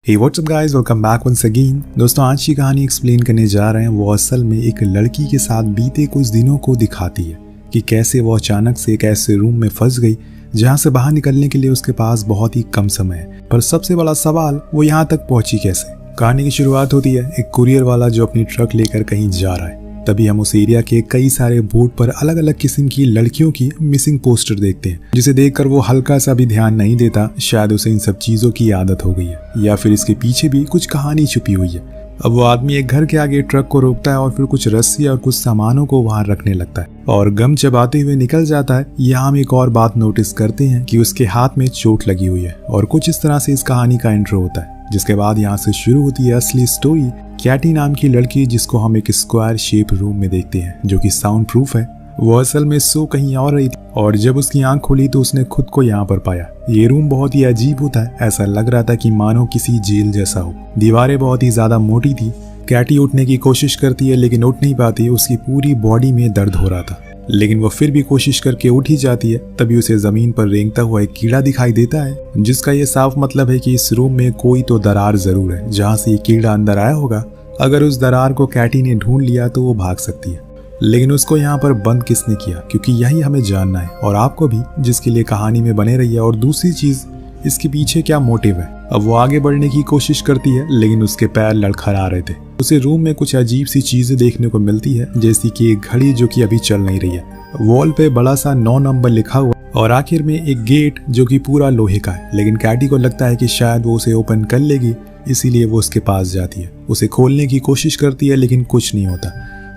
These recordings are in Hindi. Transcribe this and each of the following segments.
हे what's up guys, welcome back once again. दोस्तों, आज की कहानी एक्सप्लेन करने जा रहे हैं। वो असल में एक लड़की के साथ बीते कुछ दिनों को दिखाती है कि कैसे वो अचानक से एक ऐसे रूम में फंस गई जहां से बाहर निकलने के लिए उसके पास बहुत ही कम समय है। पर सबसे बड़ा सवाल, वो यहाँ तक पहुंची कैसे। कहानी की शुरुआत होती है एक कुरियर वाला जो अपनी ट्रक लेकर कहीं जा रहा है। तभी हम उस एरिया के कई सारे बोर्ड पर अलग अलग किस्म की लड़कियों की मिसिंग पोस्टर देखते हैं, जिसे देखकर वो हल्का सा भी ध्यान नहीं देता। शायद उसे इन सब चीजों की आदत हो गई है या फिर इसके पीछे भी कुछ कहानी छुपी हुई है। अब वो आदमी एक घर के आगे ट्रक को रोकता है और फिर कुछ रस्सी और कुछ सामानों को वहां रखने लगता है और गम चबाते हुए निकल जाता है। यहाँ हम एक और बात नोटिस करते हैं कि उसके हाथ में चोट लगी हुई है और कुछ इस तरह से इस कहानी का इंट्रो होता है, जिसके बाद यहाँ से शुरू होती है असली स्टोरी। कैटी नाम की लड़की, जिसको हम एक स्क्वायर शेप रूम में देखते हैं जो कि साउंड प्रूफ है, वो असल में सो कहीं और रही थी और जब उसकी आंख खुली तो उसने खुद को यहाँ पर पाया। ये रूम बहुत ही अजीब होता है, ऐसा लग रहा था कि मानो किसी जेल जैसा हो। दीवारें बहुत ही ज्यादा मोटी थी। कैटी उठने की कोशिश करती है लेकिन उठ नहीं पाती। उसकी पूरी बॉडी में दर्द हो रहा था लेकिन वो फिर भी कोशिश करके उठ ही जाती है। तभी उसे जमीन पर रेंगता हुआ एक कीड़ा दिखाई देता है, जिसका ये साफ मतलब है कि इस रूम में कोई तो दरार जरूर है जहाँ से ये कीड़ा अंदर आया होगा। अगर उस दरार को कैटी ने ढूंढ लिया तो वो भाग सकती है, लेकिन उसको यहाँ पर बंद किसने किया, क्योंकि यही हमें जानना है और आपको भी, जिसके लिए कहानी में बने रहिए। और दूसरी चीज, इसके पीछे क्या मोटिव है। अब वो आगे बढ़ने की कोशिश करती है लेकिन उसके पैर लड़खड़ा रहे थे। उसे रूम में कुछ अजीब सी चीजें देखने को मिलती है, जैसी कि एक घड़ी जो कि अभी चल नहीं रही है। वॉल पे बड़ा सा 9 नंबर लिखा हुआ और आखिर में एक गेट जो कि पूरा लोहे का है। लेकिन कैटी को लगता है कि शायद वो उसे ओपन कर लेगी, इसीलिए वो उसके पास जाती है। उसे खोलने की कोशिश करती है लेकिन कुछ नहीं होता।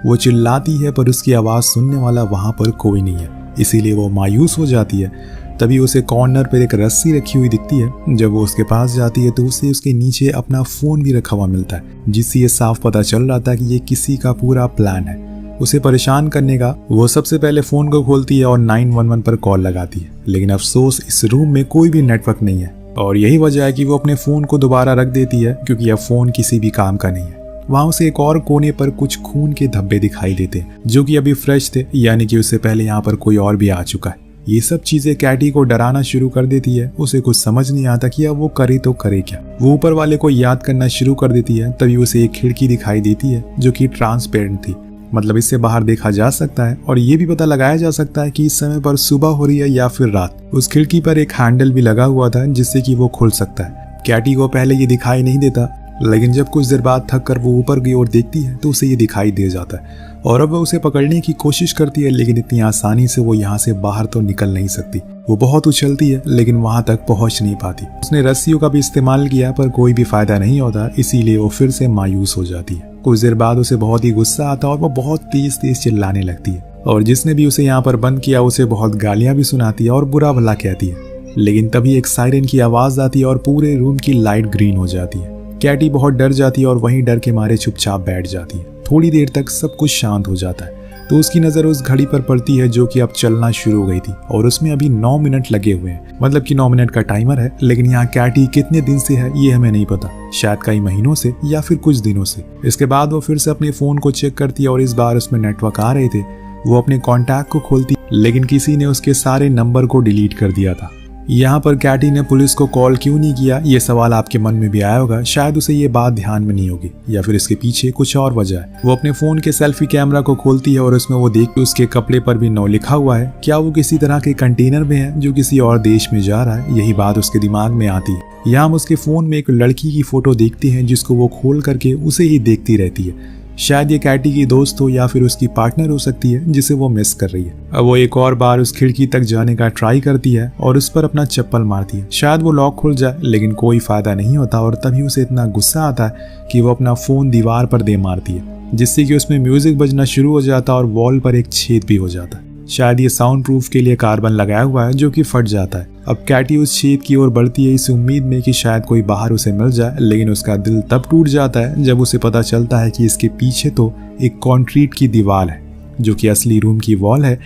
वो चिल्लाती है पर उसकी आवाज सुनने वाला वहां पर कोई नहीं है, इसीलिए वो मायूस हो जाती है। तभी उसे कॉर्नर पर एक रस्सी रखी हुई दिखती है। जब वो उसके पास जाती है तो उसे उसके नीचे अपना फोन भी रखा हुआ मिलता है, जिससे ये साफ पता चल रहा था कि ये किसी का पूरा प्लान है उसे परेशान करने का। वो सबसे पहले फोन को खोलती है और 911 पर कॉल लगाती है, लेकिन अफसोस इस रूम में कोई भी नेटवर्क नहीं है और यही वजह है कि वो अपने फोन को दोबारा रख देती है, क्योंकि अब फोन किसी भी काम का नहीं है। वहां उसे एक और कोने पर कुछ खून के धब्बे दिखाई देते हैं जो कि अभी फ्रेश थे, यानी कि उससे पहले यहाँ पर कोई और भी आ चुका है। ये सब चीजें कैटी को डराना शुरू कर देती है। उसे कुछ समझ नहीं आता कि अब वो करे तो करे क्या। वो ऊपर वाले को याद करना शुरू कर देती है। तभी उसे एक खिड़की दिखाई देती है जो कि ट्रांसपेरेंट थी, मतलब इससे बाहर देखा जा सकता है और ये भी पता लगाया जा सकता है कि इस समय पर सुबह हो रही है या फिर रात। उस खिड़की पर एक हैंडल भी लगा हुआ था जिससे कि वो खुल सकता है। कैटी को पहले ये दिखाई नहीं देता, लेकिन जब कुछ देर बाद थक कर वो ऊपर की ओर देखती है तो उसे ये दिखाई दे जाता है और अब वो उसे पकड़ने की कोशिश करती है, लेकिन इतनी आसानी से वो यहाँ से बाहर तो निकल नहीं सकती। वो बहुत उछलती है लेकिन वहां तक पहुंच नहीं पाती। उसने रस्सियों का भी इस्तेमाल किया पर कोई भी फायदा नहीं होता, इसीलिए वो फिर से मायूस हो जाती है। कुछ देर बाद उसे बहुत ही गुस्सा आता है और वो बहुत तेज तेज चिल्लाने लगती है और जिसने भी उसे यहाँ पर बंद किया उसे बहुत गालियां भी सुनाती है और बुरा भला कहती है। लेकिन तभी एक सायरन की आवाज आती है और पूरे रूम की लाइट ग्रीन हो जाती है। कैटी बहुत डर जाती है और वहीं डर के मारे चुपचाप बैठ जाती है। थोड़ी देर तक सब कुछ शांत हो जाता है तो उसकी नजर उस घड़ी पर पड़ती है जो कि अब चलना शुरू हो गई थी और उसमें अभी 9 मिनट लगे हुए हैं, मतलब कि 9 मिनट का टाइमर है। लेकिन यहाँ कैटी कितने दिन से है ये हमें नहीं पता, शायद कई महीनों से या फिर कुछ दिनों से। इसके बाद वो फिर से अपने फोन को चेक करती है और इस बार उसमें नेटवर्क आ रहे थे। वो अपने कॉन्टैक्ट को खोलती लेकिन किसी ने उसके सारे नंबर को डिलीट कर दिया था। यहाँ पर कैटी ने पुलिस को कॉल क्यों नहीं किया, ये सवाल आपके मन में भी आया होगा। शायद उसे ये बात ध्यान में नहीं होगी या फिर इसके पीछे कुछ और वजह है। वो अपने फोन के सेल्फी कैमरा को खोलती है और उसमें वो देखती है उसके कपड़े पर भी 9 लिखा हुआ है। क्या वो किसी तरह के कंटेनर में है जो किसी और देश में जा रहा है? यही बात उसके दिमाग में आती है। यहाँ हम उसके फोन में एक लड़की की फोटो देखते हैं जिसको वो खोल करके उसे ही देखती रहती है। शायद ये कैटी की दोस्त हो या फिर उसकी पार्टनर हो सकती है जिसे वो मिस कर रही है। अब वो एक और बार उस खिड़की तक जाने का ट्राई करती है और उस पर अपना चप्पल मारती है। शायद वो लॉक खुल जाए, लेकिन कोई फायदा नहीं होता और तभी उसे इतना गुस्सा आता है कि वो अपना फोन दीवार पर दे मारती है, जिससे कि उसमें म्यूजिक बजना शुरू हो जाता है और वॉल पर एक छेद भी हो जाता है। शायद ये साउंड प्रूफ के लिए कार्बन लगाया हुआ है जो कि फट जाता है। अब कैटी उस छेद की ओर बढ़ती है इस उम्मीद में कि शायद कोई बाहर उसे मिल जाए, लेकिन उसका दिल तब टूट जाता है जब उसे पता चलता है कि इसके पीछे तो एक कंक्रीट की दीवार है जो कि असली रूम की वॉल है।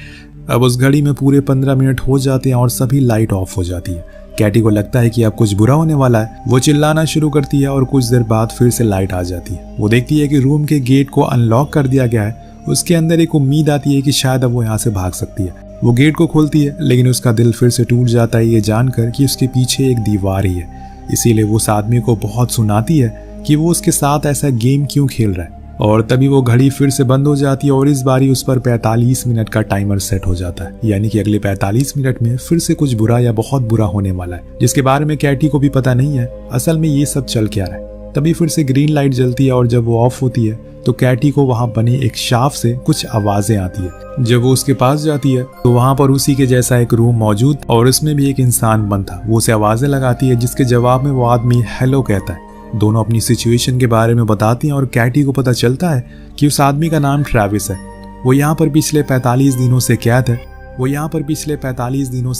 अब उस घड़ी में पूरे 15 मिनट हो जाते हैं और सभी लाइट ऑफ हो जाती है। कैटी को लगता है कि अब कुछ बुरा होने वाला है। वो चिल्लाना शुरू करती है और कुछ देर बाद फिर से लाइट आ जाती है। वो देखती है कि रूम के गेट को अनलॉक कर दिया गया है। उसके अंदर एक उम्मीद आती है कि शायद अब वो यहाँ से भाग सकती है। वो गेट को खोलती है लेकिन उसका दिल फिर से टूट जाता है ये जानकर कि उसके पीछे एक दीवार ही है। इसीलिए वो उस आदमी को बहुत सुनाती है कि वो उसके साथ ऐसा गेम क्यों खेल रहा है। और तभी वो घड़ी फिर से बंद हो जाती है और इस बारी उस पर 45 मिनट का टाइमर सेट हो जाता है, यानी कि अगले 45 मिनट में फिर से कुछ बुरा या बहुत बुरा होने वाला है, जिसके बारे में कैटी को भी पता नहीं है असल में ये सब चल क्या रहा है। तभी फिर से ग्रीन लाइट जलती है और जब वो ऑफ होती है तो कैटी को वहां बने एक शाफ से कुछ आवाजें आती है। जब वो उसके पास जाती है तो वहां पर उसी के जैसा एक रूम मौजूद और उसमें भी एक इंसान बंद था। वो उसे आवाजें लगाती है जिसके जवाब में वो आदमी हेलो कहता है। दोनों अपनी सिचुएशन के बारे में बताती हैं और कैटी को पता चलता है कि उस आदमी का नाम ट्रैविस है। वो यहाँ पर पिछले 45 दिनों से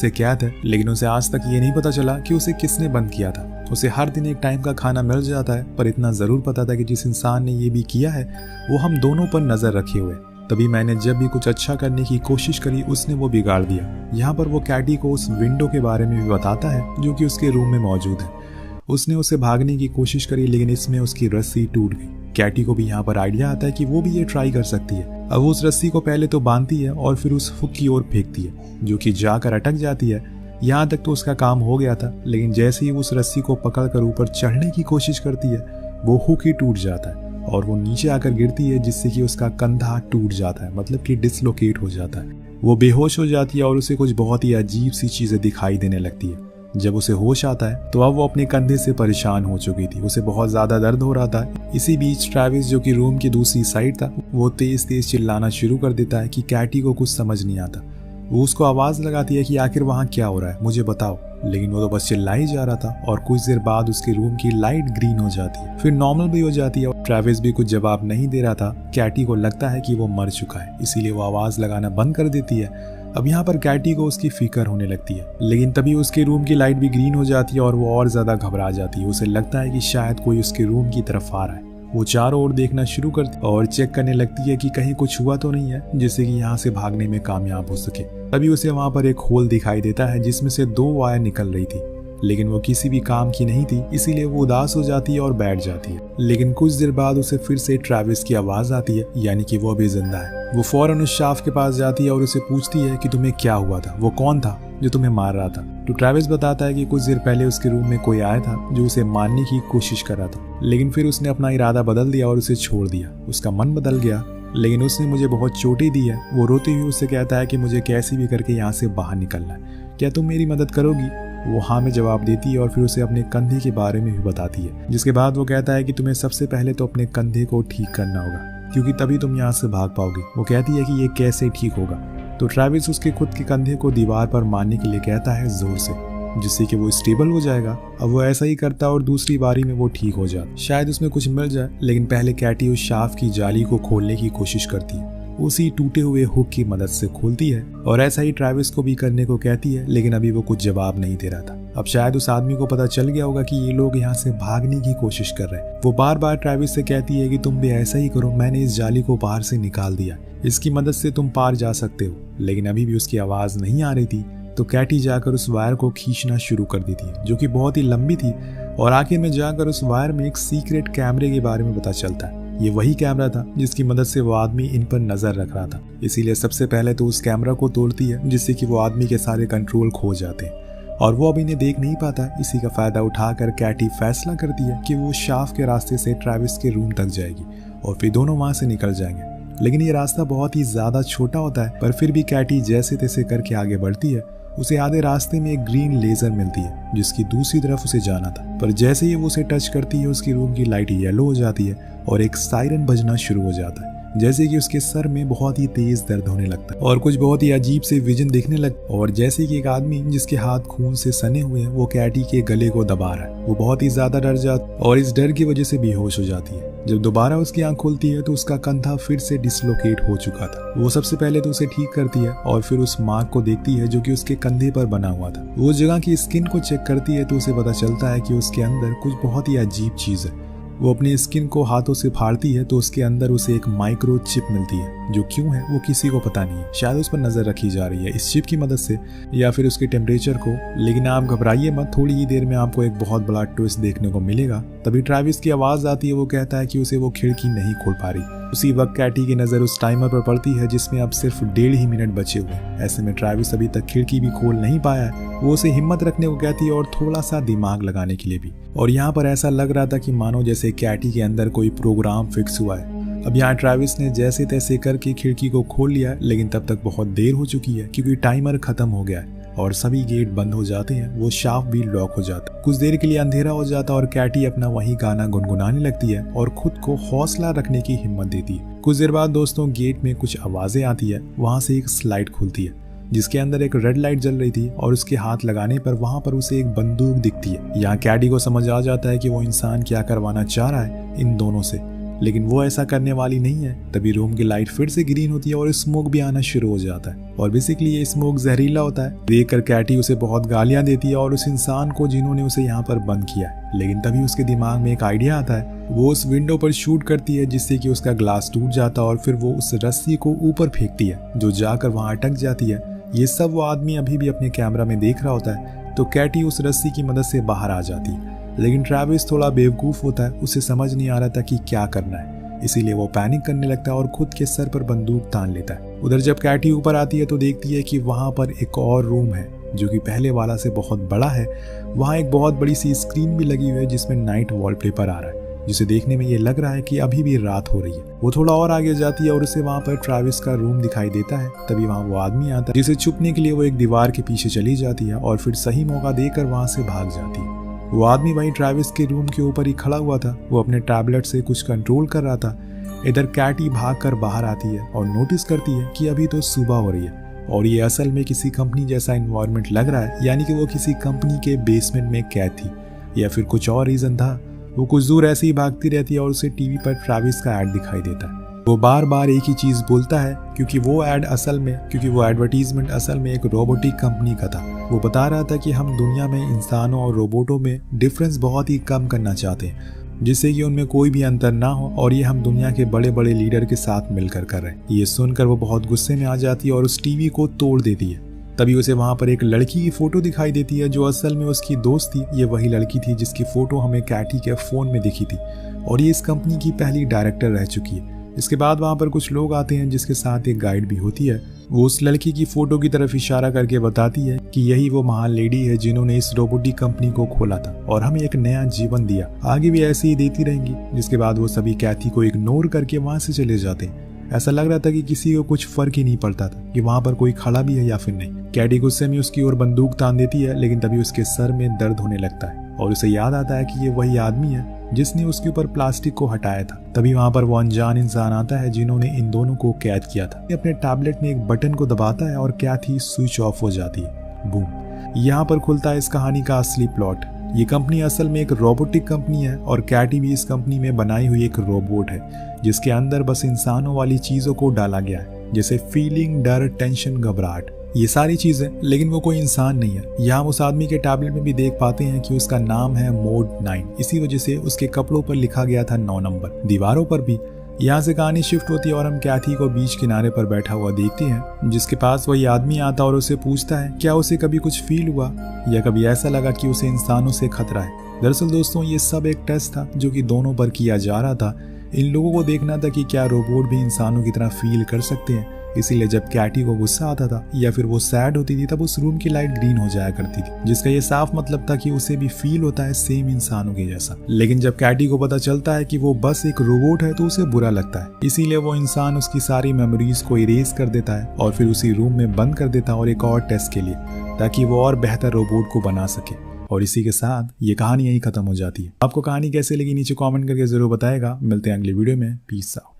कैद है, लेकिन उसे आज तक ये नहीं पता चला कि उसे किसने बंद किया था। उसे हर दिन एक टाइम का खाना मिल जाता है, पर इतना जरूर पता था कि जिस इंसान ने ये भी किया है वो हम दोनों पर नजर रखे हुए। तभी मैंने जब भी कुछ अच्छा करने की कोशिश करी उसने वो बिगाड़ दिया। यहाँ पर वो कैटी को उस विंडो के बारे में भी बताता है जो कि उसके रूम में मौजूद है। उसने उसे भागने की कोशिश करी लेकिन इसमें उसकी रस्सी टूट गई। कैटी को भी यहाँ पर आइडिया आता है कि वो भी ये ट्राई कर सकती है। अब वो उस रस्सी को पहले तो बांधती है और फिर उस हुक की ओर फेंकती है, जो कि जाकर अटक जाती है। यहाँ तक तो उसका काम हो गया था, लेकिन जैसे ही उस रस्सी को पकड़कर ऊपर चढ़ने की कोशिश करती है वो हुक ही टूट जाता है और वो नीचे आकर गिरती है, जिससे कि उसका कंधा टूट जाता है, मतलब कि डिसलोकेट हो जाता है। वो बेहोश हो जाती है और उसे कुछ बहुत ही अजीब सी चीजें दिखाई देने लगती है। जब उसे होश आता है तो अब वो अपने कंधे से परेशान हो चुकी थी, उसे बहुत ज्यादा दर्द हो रहा था। इसी बीच ट्रैविस, जो कि रूम की दूसरी साइड था, वो तेज तेज चिल्लाना शुरू कर देता है कि कैटी को कुछ समझ नहीं आता। वो उसको आवाज लगाती है कि आखिर वहाँ क्या हो रहा है, मुझे बताओ, लेकिन वो तो बस चिल्ला ही जा रहा था। और कुछ देर बाद उसके रूम की लाइट ग्रीन हो जाती है, फिर नॉर्मल भी हो जाती है और ट्रैविस भी कुछ जवाब नहीं दे रहा था। कैटी को लगता है कि वो मर चुका है, इसीलिए वो आवाज लगाना बंद कर देती है। अब यहाँ पर कैटी को उसकी फिक्र होने लगती है, लेकिन तभी उसके रूम की लाइट भी ग्रीन हो जाती है और वो और ज्यादा घबरा जाती है। उसे लगता है कि शायद कोई उसके रूम की तरफ आ रहा है। वो चारों ओर देखना शुरू करती और चेक करने लगती है कि कहीं कुछ हुआ तो नहीं है जिससे कि यहाँ से भागने में कामयाब हो सके। तभी उसे वहाँ पर एक होल दिखाई देता है जिसमें से 2 वायर निकल रही थी, लेकिन वो किसी भी काम की नहीं थी, इसीलिए वो उदास हो जाती है और बैठ जाती है। लेकिन कुछ देर बाद उसे फिर से ट्रैविस की आवाज आती है, यानी कि वो अभी जिंदा है। वो फौरन उस शाफ के पास जाती है और उसे पूछती है कि तुम्हें क्या हुआ था, वो कौन था जो तुम्हें मार रहा था। तो ट्रैविस बताता है कि कुछ देर पहले उसके रूम में कोई आया था जो उसे मारने की कोशिश कर रहा था, लेकिन फिर उसने अपना इरादा बदल दिया और उसे छोड़ दिया। उसका मन बदल गया, लेकिन उसने मुझे बहुत चोटें दी है। वो रोते हुए उससे कहता है कि मुझे कैसे भी करके यहाँ से बाहर निकलना है, क्या तुम मेरी मदद करोगी? वो हाँ में जवाब देती है और फिर उसे अपने कंधे के बारे में भी बताती है, जिसके बाद वो कहता है कि तुम्हें सबसे पहले तो अपने कंधे को ठीक करना होगा, क्योंकि तभी तुम यहाँ से भाग पाओगी। वो कहती है कि ये कैसे ठीक होगा, तो ट्रैविस उसके खुद के कंधे को दीवार पर मारने के लिए कहता है जोर से, जिससे कि वो स्टेबल हो जाएगा। अब वो ऐसा ही करता है और दूसरी बारी में वो ठीक हो जाता, शायद उसमें कुछ मिल जाए। लेकिन पहले कैटी उस शाफ की जाली को खोलने की कोशिश करती है, उसी टूटे हुए हुक की मदद से खोलती है और ऐसा ही ट्रैविस को भी करने को कहती है, लेकिन अभी वो कुछ जवाब नहीं दे रहा था। अब शायद उस आदमी को पता चल गया होगा कि ये लोग यहाँ से भागने की कोशिश कर रहे हैं। वो बार बार ट्रैविस से कहती है कि तुम भी ऐसा ही करो, मैंने इस जाली को बाहर से निकाल दिया, इसकी मदद से तुम पार जा सकते हो। लेकिन अभी भी उसकी आवाज नहीं आ रही थी, तो कैटी जाकर उस वायर को खींचना शुरू कर देती है, जो कि बहुत ही लंबी थी। और आखिर में जाकर उस वायर में एक सीक्रेट कैमरे के बारे में पता चलता है। ये वही कैमरा था जिसकी मदद से वो आदमी इन पर नजर रख रहा था, इसीलिए सबसे पहले तो उस कैमरा को तोड़ती है, जिससे कि वो आदमी के सारे कंट्रोल खो जाते हैं और वो अब इन्हें देख नहीं पाता। इसी का फायदा उठाकर कैटी फैसला करती है कि वो शाफ के रास्ते से ट्रैविस के रूम तक जाएगी और फिर दोनों वहां से निकल जाएंगे। लेकिन ये रास्ता बहुत ही ज्यादा छोटा होता है, पर फिर भी कैटी जैसे तैसे करके आगे बढ़ती है। उसे आधे रास्ते में एक ग्रीन लेजर मिलती है जिसकी दूसरी तरफ उसे जाना था, पर जैसे ही वो उसे टच करती है उसकी रूम की लाइट येलो हो जाती है और एक सायरन बजना शुरू हो जाता है, जैसे कि उसके सर में बहुत ही तेज दर्द होने लगता है और कुछ बहुत ही अजीब से विजन दिखने लगता है। और जैसे कि एक आदमी जिसके हाथ खून से सने हुए हैं वो कैटी के गले को दबा रहा है। वो बहुत ही ज्यादा डर जाती और इस डर की वजह से बेहोश हो जाती है। जब दोबारा उसकी आंख खुलती है तो उसका कंधा फिर से डिसलोकेट हो चुका था। वो सबसे पहले तो उसे ठीक करती है और फिर उस मार्क को देखती है जो कि उसके कंधे पर बना हुआ था। वो जगह की स्किन को चेक करती है तो उसे पता चलता है कि उसके अंदर कुछ बहुत ही अजीब चीज है। वो अपनी स्किन को हाथों से फाड़ती है तो उसके अंदर उसे एक माइक्रो चिप मिलती है, जो क्यों है वो किसी को पता नहीं है। शायद उस पर नजर रखी जा रही है इस चिप की मदद से, या फिर उसके टेम्परेचर को। लेकिन आप घबराइए मत, थोड़ी ही देर में आपको एक बहुत बड़ा ट्विस्ट देखने को मिलेगा। तभी ट्रैविस की आवाज आती है, वो कहता है कि उसे वो खिड़की नहीं खोल पा रही। उसी वक्त कैटी की नजर उस टाइमर पर पड़ती है जिसमें अब सिर्फ 1.5 ही मिनट बचे हुए हैं। ऐसे में ट्रैविस अभी तक खिड़की भी खोल नहीं पाया है। वो उसे हिम्मत रखने को कहती है और थोड़ा सा दिमाग लगाने के लिए भी। और यहाँ पर ऐसा लग रहा था कि मानो जैसे कैटी के अंदर कोई प्रोग्राम फिक्स हुआ है। अब यहाँ ट्रैविस ने जैसे तैसे करके खिड़की को खोल लिया, लेकिन तब तक बहुत देर हो चुकी है क्योंकि टाइमर खत्म हो गया है और सभी गेट बंद हो जाते हैं। वो शाफ्ट भी लॉक हो जाता। कुछ देर के लिए अंधेरा हो जाता और कैटी अपना वही गाना गुनगुनाने लगती है और खुद को हौसला रखने की हिम्मत देती है। कुछ देर बाद दोस्तों गेट में कुछ आवाजें आती है। वहां से एक स्लाइड खुलती है जिसके अंदर एक रेड लाइट जल रही थी और उसके हाथ लगाने पर वहां पर उसे एक बंदूक दिखती है। यहाँ कैटी को समझ आ जाता है कि वो इंसान क्या करवाना चाह रहा है इन दोनों से, लेकिन वो ऐसा करने वाली नहीं है। तभी रूम की लाइट फिर से ग्रीन होती है और स्मोक भी आना शुरू हो जाता है और बेसिकली ये स्मोक जहरीला होता है। देखकर कैटी उसे बहुत गालियां देती है और उस इंसान को जिन्होंने उसे यहाँ पर बंद किया है। लेकिन तभी उसके दिमाग में एक आइडिया आता है। वो उस विंडो पर शूट करती है जिससे कि उसका ग्लास टूट जाता है और फिर वो उस रस्सी को ऊपर फेंकती है जो जाकर वहां अटक जाती है। ये सब वो आदमी अभी भी अपने कैमरा में देख रहा होता है। तो कैटी उस रस्सी की मदद से बाहर आ जाती है, लेकिन ट्रैविस थोड़ा बेवकूफ होता है। उसे समझ नहीं आ रहा था कि क्या करना है, इसीलिए वो पैनिक करने लगता है और खुद के सर पर बंदूक तान लेता है। उधर जब कैटी ऊपर आती है तो देखती है कि वहां पर एक और रूम है जो कि पहले वाला से बहुत बड़ा है। वहां एक बहुत बड़ी सी स्क्रीन भी लगी हुई है जिसमें नाइट वॉलपेपर आ रहा है, जिसे देखने में ये लग रहा है कि अभी भी रात हो रही है। वो थोड़ा और आगे जाती है और उसे वहां पर ट्रैविस का रूम दिखाई देता है। तभी वहां वो आदमी आता है जिसे छुपने के लिए वो एक दीवार के पीछे चली जाती है और फिर सही मौका देकर वहां से भाग जाती है। वो आदमी वहीं ट्रैविस के रूम के ऊपर ही खड़ा हुआ था। वो अपने टैबलेट से कुछ कंट्रोल कर रहा था। इधर कैटी भागकर बाहर आती है और नोटिस करती है कि अभी तो सुबह हो रही है और ये असल में किसी कंपनी जैसा एनवायरनमेंट लग रहा है, यानी कि वो किसी कंपनी के बेसमेंट में कैद थी या फिर कुछ और रीजन था। वो कुछ दूर ऐसे ही भागती रहती है और उसे टीवी पर ट्रैविस का ऐड दिखाई देता है। वो बार बार एक ही चीज बोलता है क्योंकि वो एडवर्टीजमेंट असल में एक रोबोटिक कंपनी का था। वो बता रहा था कि हम दुनिया में इंसानों और रोबोटों में डिफरेंस बहुत ही कम करना चाहते हैं, जिससे कि उनमें कोई भी अंतर ना हो, और ये हम दुनिया के बड़े बड़े लीडर के साथ मिलकर कर रहे हैं। ये सुनकर वो बहुत गुस्से में आ जाती है और उस टीवी को तोड़ देती है। तभी उसे वहां पर एक लड़की की फोटो दिखाई देती है जो असल में उसकी दोस्त थी। ये वही लड़की थी जिसकी फोटो हमें कैटी के फोन में दिखी थी और ये इस कंपनी की पहली डायरेक्टर रह चुकी है। इसके बाद वहां पर कुछ लोग आते हैं जिसके साथ एक गाइड भी होती है। वो उस लड़की की फोटो की तरफ इशारा करके बताती है कि यही वो महान लेडी है जिन्होंने इस रोबोटिक कंपनी को खोला था और हमें एक नया जीवन दिया। आगे भी ऐसे ही देती रहेंगी। जिसके बाद वो सभी कैथी को इग्नोर करके वहां से चले जाते हैं। ऐसा लग रहा था कि किसी को कुछ फर्क ही नहीं पड़ता था कि वहां पर कोई खड़ा भी है या फिर नहीं। कैटी गुस्से में उसकी ओर बंदूक तान देती है, लेकिन तभी उसके सर में दर्द होने लगता है और उसे याद आता है कि ये वही आदमी है जिसने उसके ऊपर प्लास्टिक को हटाया था। तभी वहां पर वो अनजान इंसान आता है जिन्होंने इन दोनों को कैद किया था। अपने टैबलेट में एक बटन को दबाता है और कैथी स्विच ऑफ हो जाती है। बूम। यहाँ पर खुलता है इस कहानी का असली प्लॉट। ये कंपनी असल में एक रोबोटिक कंपनी है और कैटी भी इस कंपनी में बनाई हुई एक रोबोट है जिसके अंदर बस इंसानों वाली चीजों को डाला गया है, जैसे फीलिंग, डर, टेंशन, घबराहट, ये सारी चीजें। लेकिन वो कोई इंसान नहीं है। यहाँ उस आदमी के टैबलेट में भी देख पाते हैं कि उसका नाम है मोड 9। इसी वजह से उसके कपड़ों पर लिखा गया था 9 नंबर। दीवारों पर भी। यहाँ से कहानी शिफ्ट होती है और हम कैथी को बीच किनारे पर बैठा हुआ देखते हैं, जिसके पास वही आदमी आता और उसे पूछता है क्या उसे कभी कुछ फील हुआ या कभी ऐसा लगा कि उसे इंसानों से खतरा है। दरअसल दोस्तों ये सब एक टेस्ट था जो कि दोनों पर किया जा रहा था। इन लोगों को देखना था कि क्या रोबोट भी इंसानों की तरह फील कर सकते हैं। इसीलिए जब कैटी को गुस्सा आता था या फिर वो सैड होती थी तब उस रूम की लाइट ग्रीन हो जाया करती थी, जिसका ये साफ मतलब था कि उसे भी फील होता है सेम इंसानों के जैसा। लेकिन जब कैटी को पता चलता है कि वो बस एक रोबोट है तो उसे बुरा लगता है। इसीलिए वो इंसान उसकी सारी मेमोरीज को इरेज कर देता है और फिर उसी रूम में बंद कर देता है और एक और टेस्ट के लिए, ताकि वो और बेहतर रोबोट को बना सके। और इसी के साथ ये कहानी यही खत्म हो जाती है। आपको कहानी कैसे लगी नीचे कमेंट करके जरूर बताएगा। मिलते हैं अगली वीडियो में। Peace out.